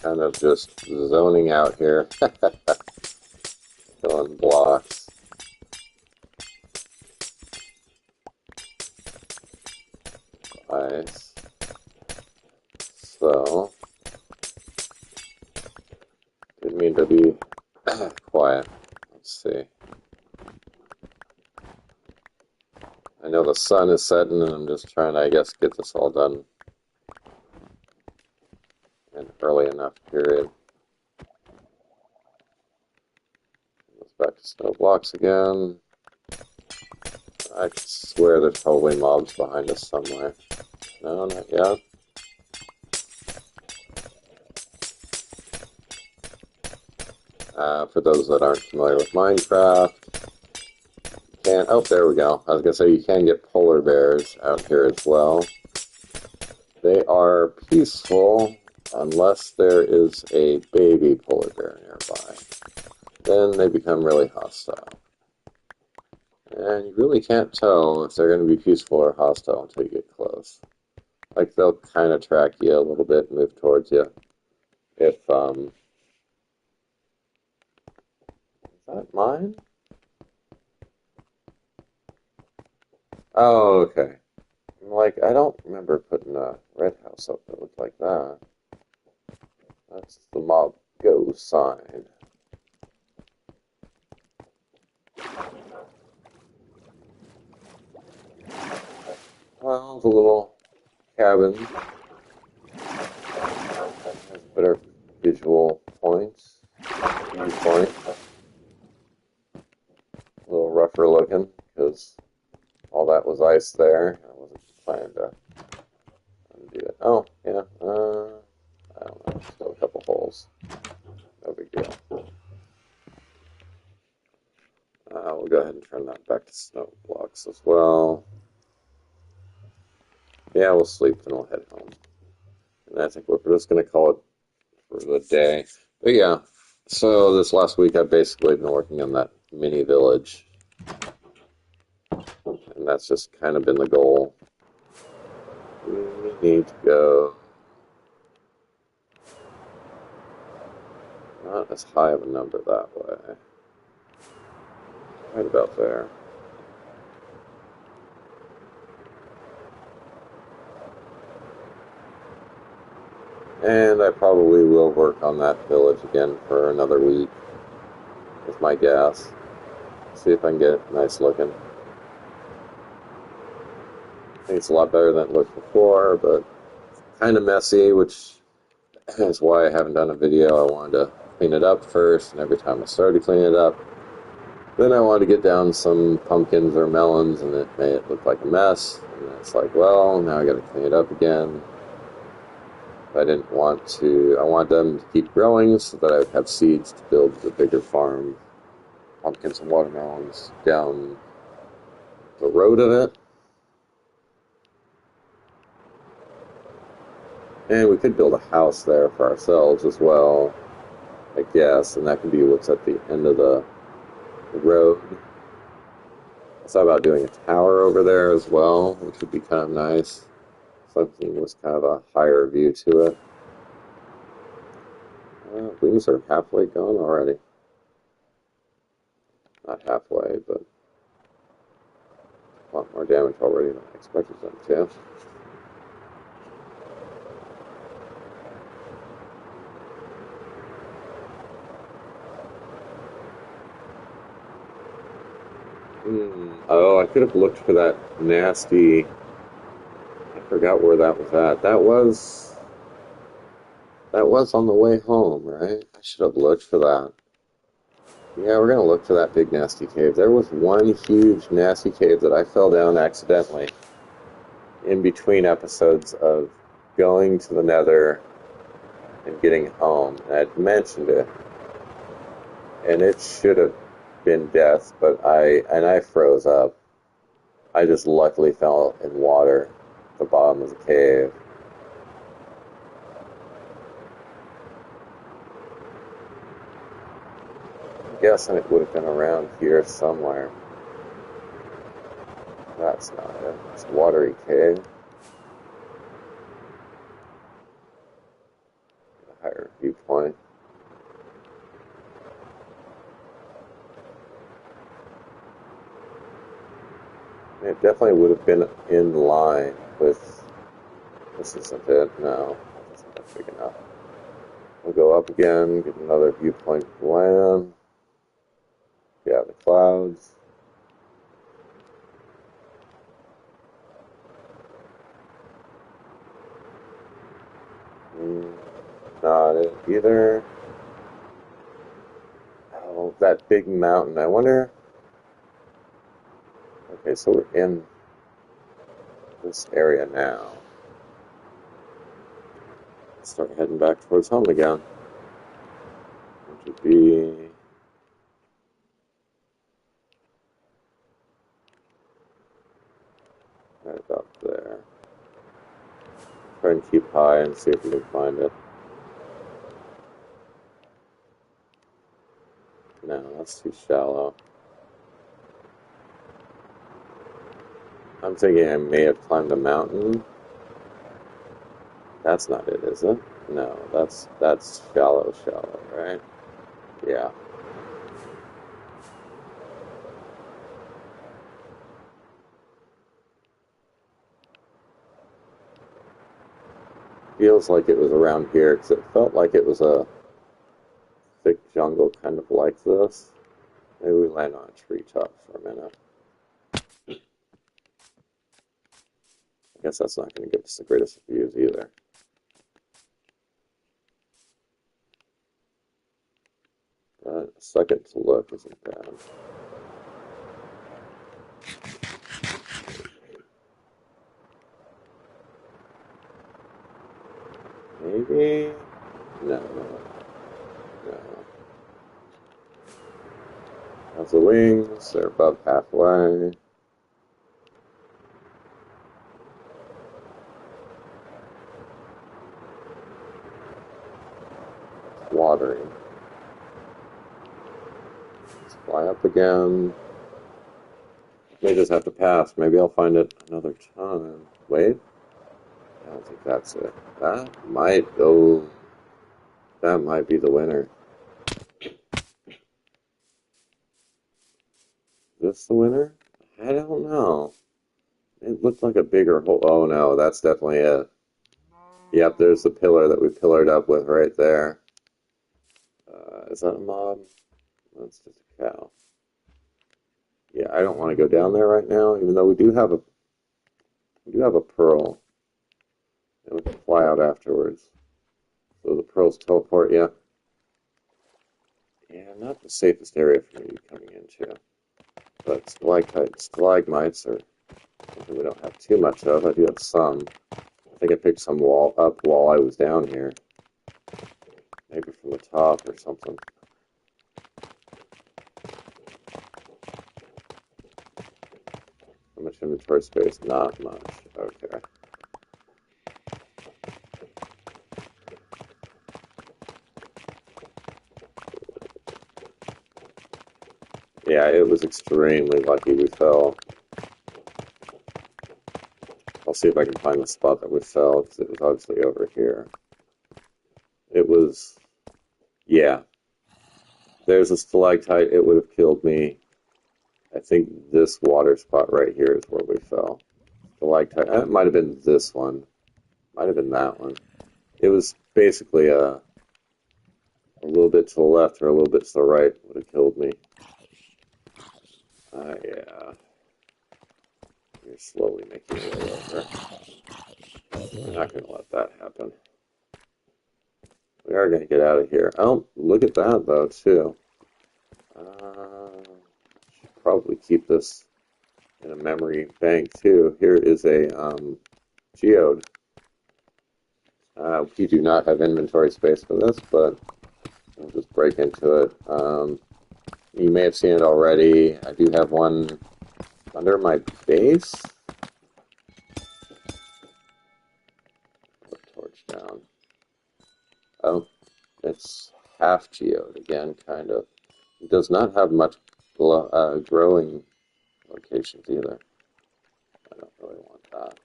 Kind of just zoning out here. Filling blocks. Nice. So, didn't mean to be quiet. Let's see. I know the sun is setting and I'm just trying to, I guess, get this all done in an early enough period. Goes back to snow blocks again. I swear there's probably mobs behind us somewhere. No, not yet. For those that aren't familiar with Minecraft, oh, there we go. I was going to say you can get polar bears out here as well. They are peaceful unless there is a baby polar bear nearby. Then they become really hostile. And you really can't tell if they're going to be peaceful or hostile until you get close. Like, they'll kind of track you a little bit and move towards you. If, is that mine? Oh, okay. Like, I don't remember putting a red house up that looked like that. That's the MobGogh sign. Well, the little cabin has better visual points, viewpoint. A little rougher looking because all that was ice there. I wasn't planning to undo it. Oh, yeah. I don't know. Still a couple holes. No big deal. We'll go ahead and turn that back to snow blocks as well. Yeah, we'll sleep, then we'll head home. And I think we're just going to call it for the day. But yeah, So this last week I've basically been working on that mini village, and that's just kind of been the goal. We need to go not as high of a number that way. Right about there. And I probably will work on that village again for another week with my gas. See if I can get it nice looking. I think it's a lot better than it looked before, but kind of messy, which is why I haven't done a video. I wanted to clean it up first, and every time I started to clean it up, then I wanted to get down some pumpkins or melons, and it made it look like a mess. And it's like, well, now I got to clean it up again. I didn't want to. I want them to keep growing so that I would have seeds to build the bigger farm, pumpkins and watermelons down the road of it. And we could build a house there for ourselves as well, I guess, and that could be what's at the end of the road. I thought about doing a tower over there as well, which would be kind of nice. Something with kind of a higher view to it. Wings are halfway gone already. Not halfway, but a lot more damage already than I expected them to. Oh, I could have looked for that nasty. I forgot where that was at. That was on the way home, right? I should have looked for that. Yeah, we're gonna look for that big nasty cave. There was one huge nasty cave that I fell down accidentally in between episodes of going to the Nether and getting home. And I'd mentioned it, and it should have been death, but I froze up. I just luckily fell in water at the bottom of the cave. I'm guessing it would have been around here somewhere. That's not it. It's a watery cave. A higher viewpoint. It definitely would have been in line with. This isn't it. No, that's not big enough. We'll go up again, get another viewpoint of the land. Yeah, the clouds. Not it either. Oh, that big mountain. I wonder. Okay, so we're in this area now. Let's start heading back towards home again. Which would be. Right about there. Try and keep high and see if we can find it. No, that's too shallow. I'm thinking I may have climbed a mountain. That's not it, is it? No, that's shallow, right? Yeah. Feels like it was around here because it felt like it was a thick jungle kind of like this. Maybe we land on a treetop for a minute. I guess that's not going to give us the greatest views either. But a second to look isn't bad. Maybe? No. No. That's the wings. They're above halfway. Watering. fly up again. May just have to pass. Maybe I'll find it another time. Wait. I don't think that's it. That might go. That might be the winner. Is this the winner? I don't know. It looked like a bigger hole. Oh no, that's definitely it. Yep, there's the pillar that we pillared up with right there. Is that a mob? That's just a cow. Yeah, I don't want to go down there right now, even though we do have a pearl, and we can fly out afterwards. So the pearls teleport. Yeah, yeah, not the safest area for me to be coming into. But stalagmites are something we don't have too much of. I do have some. I think I picked some wall up while I was down here. Maybe from the top or something. How much inventory space? Not much. Okay. Yeah, it was extremely lucky we fell. I'll see if I can find the spot that we fell, because it was obviously over here. It was, yeah. There's a stalactite. It would have killed me. I think this water spot right here is where we fell. Stalactite. It might have been this one. Might have been that one. It was basically a little bit to the left or a little bit to the right would have killed me. Yeah. You're slowly making your way over. We're not going to let that happen. We are going to get out of here. Oh, look at that, though, too. Should probably keep this in a memory bank, too. Here is a geode. We do not have inventory space for this, but I'll just break into it. You may have seen it already. I do have one under my base. Put torch down. Oh, it's half geode again, kind of. It does not have much growing locations either. I don't really want that.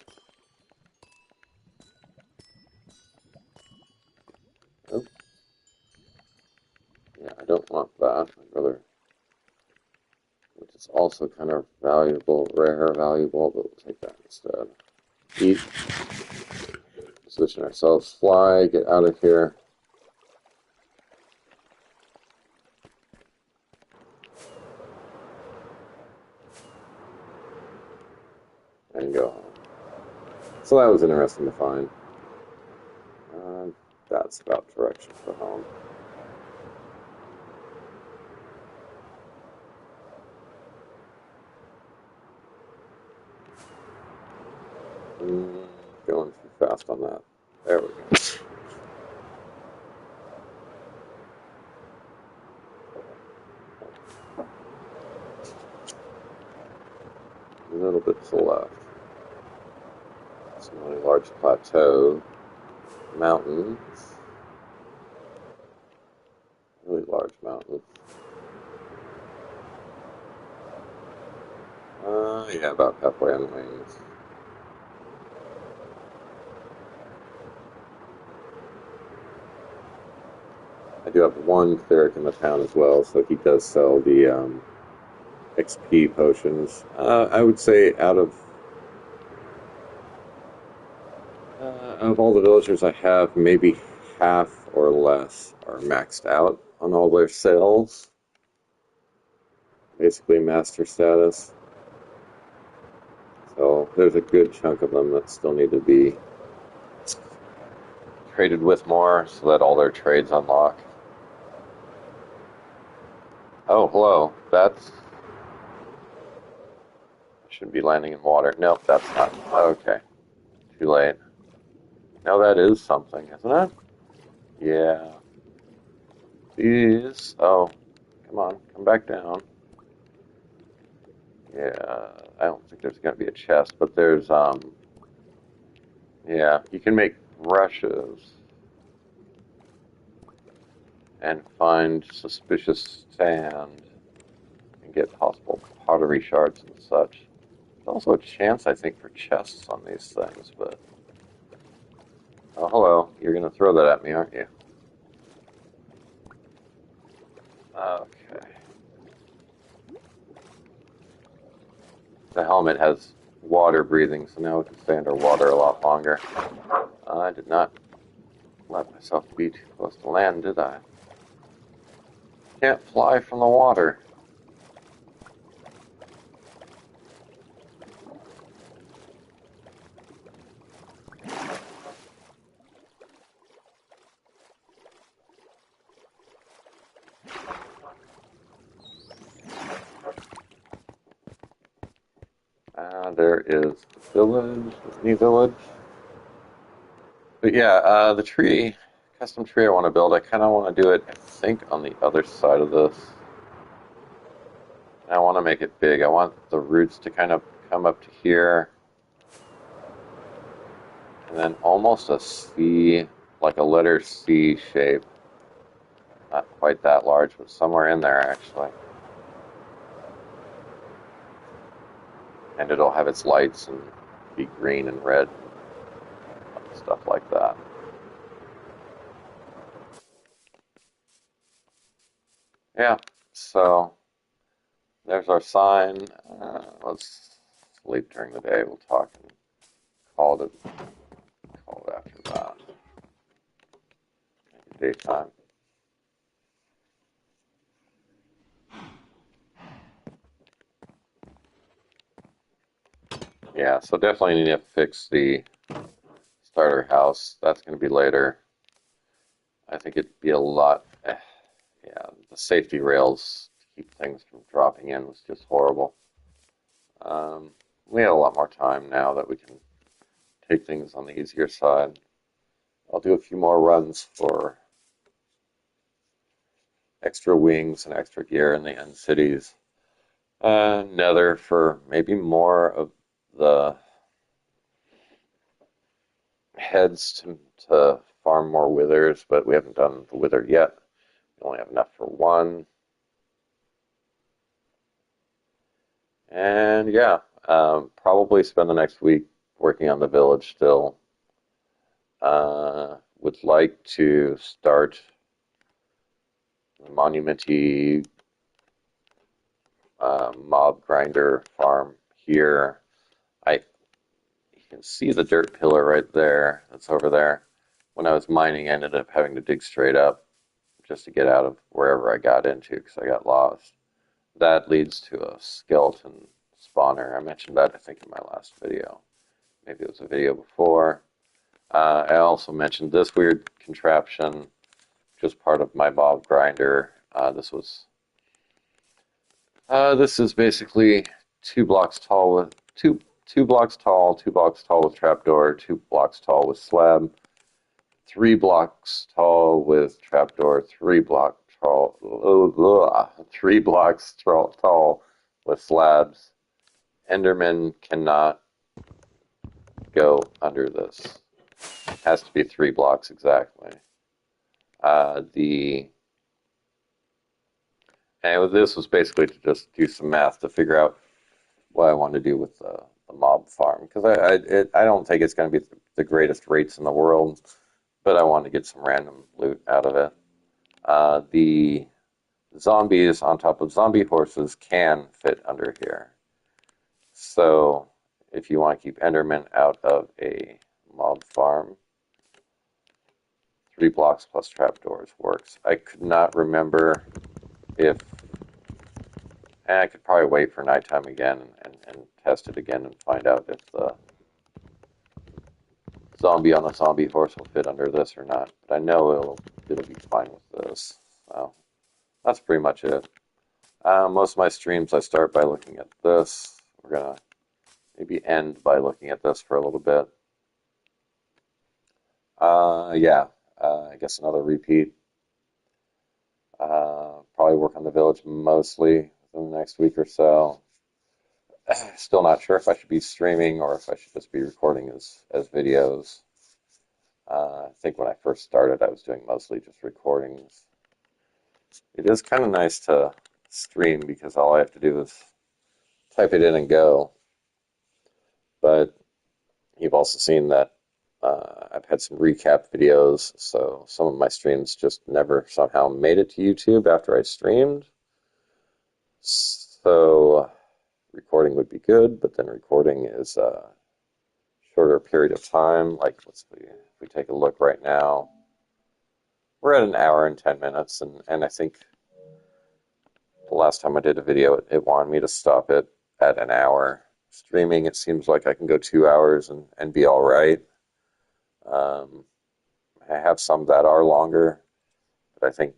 Oh, yeah, I don't want that. I'd rather, which is also kind of valuable, rare, valuable, but we'll take that instead. Eat. Position ourselves, fly, get out of here. And go home. So that was interesting to find. That's about direction for home. Going too fast on that. There we go. A little bit to the left. Some really large plateau. Mountains. Really large mountains. Yeah, about halfway on the wings. I do have one cleric in the town as well, so he does sell the XP potions. I would say out of all the villagers I have, maybe half or less are maxed out on all their sales. Basically master status. So there's a good chunk of them that still need to be traded with more so that all their trades unlock. Oh, hello. That's... I should be landing in water. Nope, that's not. Okay. Too late. Now that is something, isn't it? Yeah. Jeez. Oh, come on. Come back down. Yeah, I don't think there's going to be a chest, but there's, yeah, you can make brushes and find suspicious sand. get possible pottery shards and such. There's also a chance, I think, for chests on these things, but... Oh, hello. You're going to throw that at me, aren't you? Okay. The helmet has water breathing, so now we can stay underwater a lot longer. I did not let myself be too close to land, did I? Can't fly from the water. There is the village, the new village. But yeah, the tree, custom tree I want to build, I kind of want to do it, I think, on the other side of this. I want to make it big. I want the roots to kind of come up to here. And then almost a C, like a letter C shape. Not quite that large, but somewhere in there, actually. And it'll have its lights and be green and red, and stuff like that. Yeah, so there's our sign. Let's sleep during the day. We'll talk and call it after that. Daytime. Yeah, so definitely need to fix the starter house. That's going to be later. I think it'd be a lot. Yeah, the safety rails to keep things from dropping in was just horrible. We have a lot more time now that we can take things on the easier side. I'll do a few more runs for extra wings and extra gear in the end cities. Nether for maybe more of the heads to farm more withers, but we haven't done the wither yet. We only have enough for one. And yeah, probably spend the next week working on the village still. Would like to start the monumenty mob grinder farm here. You can see the dirt pillar right there. That's over there. When I was mining, I ended up having to dig straight up just to get out of wherever I got into because I got lost. That leads to a skeleton spawner. I mentioned that, I think, in my last video. Maybe it was a video before. I also mentioned this weird contraption, just part of my mob grinder. This is basically 2 blocks tall with two blocks tall, 2 blocks tall with trapdoor, 2 blocks tall with slab, 3 blocks tall with trapdoor, 3 blocks tall with slabs. Enderman cannot go under this. It has to be 3 blocks exactly. And this was basically to just do some math to figure out what I want to do with the mob farm, because I don't think it's going to be the greatest rates in the world, but I want to get some random loot out of it. The zombies on top of zombie horses can fit under here. So if you want to keep Enderman out of a mob farm, 3 blocks plus trapdoors works. I could not remember if, and I could probably wait for nighttime again and test it again and find out if the zombie on the zombie horse will fit under this or not. But I know it'll be fine with this. So that's pretty much it. Most of my streams I start by looking at this. We're gonna maybe end by looking at this for a little bit. Yeah, I guess another repeat. Probably work on the village mostly within the next week or so. Still not sure if I should be streaming or if I should just be recording as videos. I think when I first started, I was doing mostly just recordings. It is kind of nice to stream because all I have to do is type it in and go. But you've also seen that I've had some recap videos, so some of my streams just never somehow made it to YouTube after I streamed. So recording would be good, but then recording is a shorter period of time. Like, if we take a look right now, we're at an hour and 10 minutes, and I think the last time I did a video, it wanted me to stop it at an hour. Streaming, it seems like I can go 2 hours and be all right. Um, I have some that are longer, but I think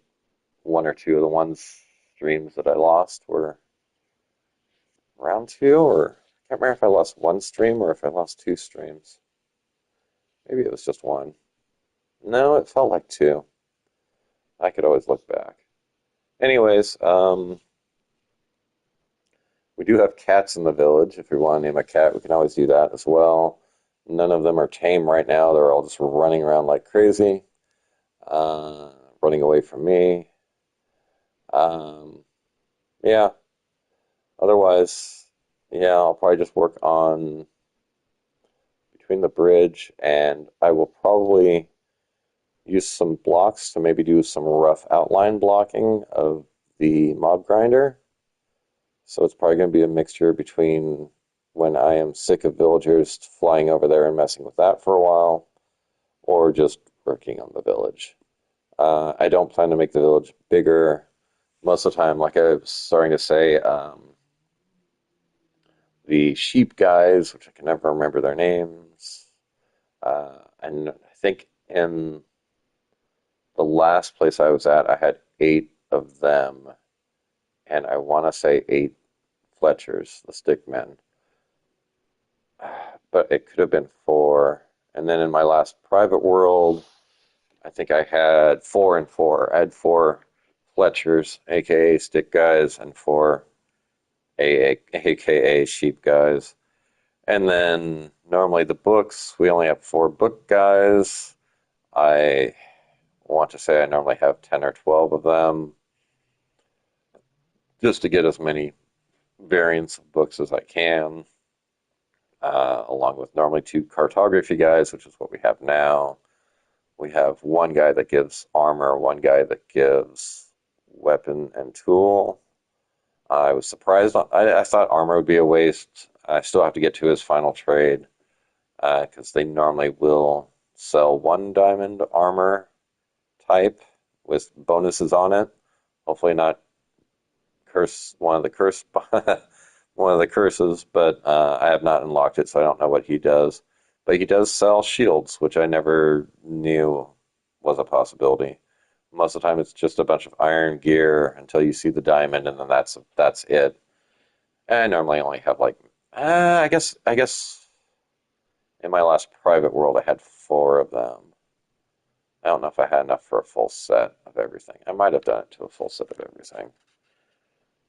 one or two of the ones streams that I lost were around two, or I can't remember if I lost one stream or if I lost two streams. Maybe it was just one. No, it felt like two. I could always look back. Anyways, we do have cats in the village. If we want to name a cat, we can always do that as well. None of them are tame right now. They're all just running around like crazy, uh, running away from me. Um, yeah, otherwise, yeah, I'll probably just work on between the bridge, and I will probably use some blocks to maybe do some rough outline blocking of the mob grinder. So it's probably going to be a mixture between when I am sick of villagers flying over there and messing with that for a while, or just working on the village. I don't plan to make the village bigger. Most of the time, like I was starting to say, the sheep guys, which I can never remember their names, and I think in the last place I was at, I had 8 of them, and I want to say 8 Fletchers, the stickmen, but it could have been 4. And then in my last private world, I think I had 4 and 4. I had 4 Fletchers, aka stick guys, and 4 aka sheep guys. And then normally the books, we only have 4 book guys. I want to say I normally have 10 or 12 of them, just to get as many variants of books as I can, along with normally 2 cartography guys, which is what we have now. We have 1 guy that gives armor, 1 guy that gives weapon and tool. I was surprised. I thought armor would be a waste. I still have to get to his final trade because they normally will sell 1 diamond armor type with bonuses on it. Hopefully not curse one of the curse one of the curses, but I have not unlocked it, so I don't know what he does. But he does sell shields, which I never knew was a possibility. Most of the time, it's just a bunch of iron gear until you see the diamond, and then that's it. And I normally only have like, I guess in my last private world, I had 4 of them. I don't know if I had enough for a full set of everything. I might have done it to a full set of everything.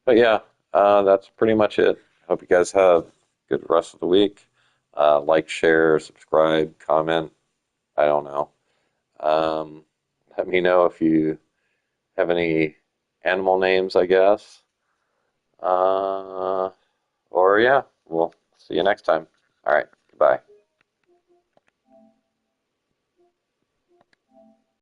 But yeah, that's pretty much it. Hope you guys have a good rest of the week. Like, share, subscribe, comment. I don't know. Um, Let me know if you have any animal names, I guess. Or yeah, we'll see you next time. All right, goodbye.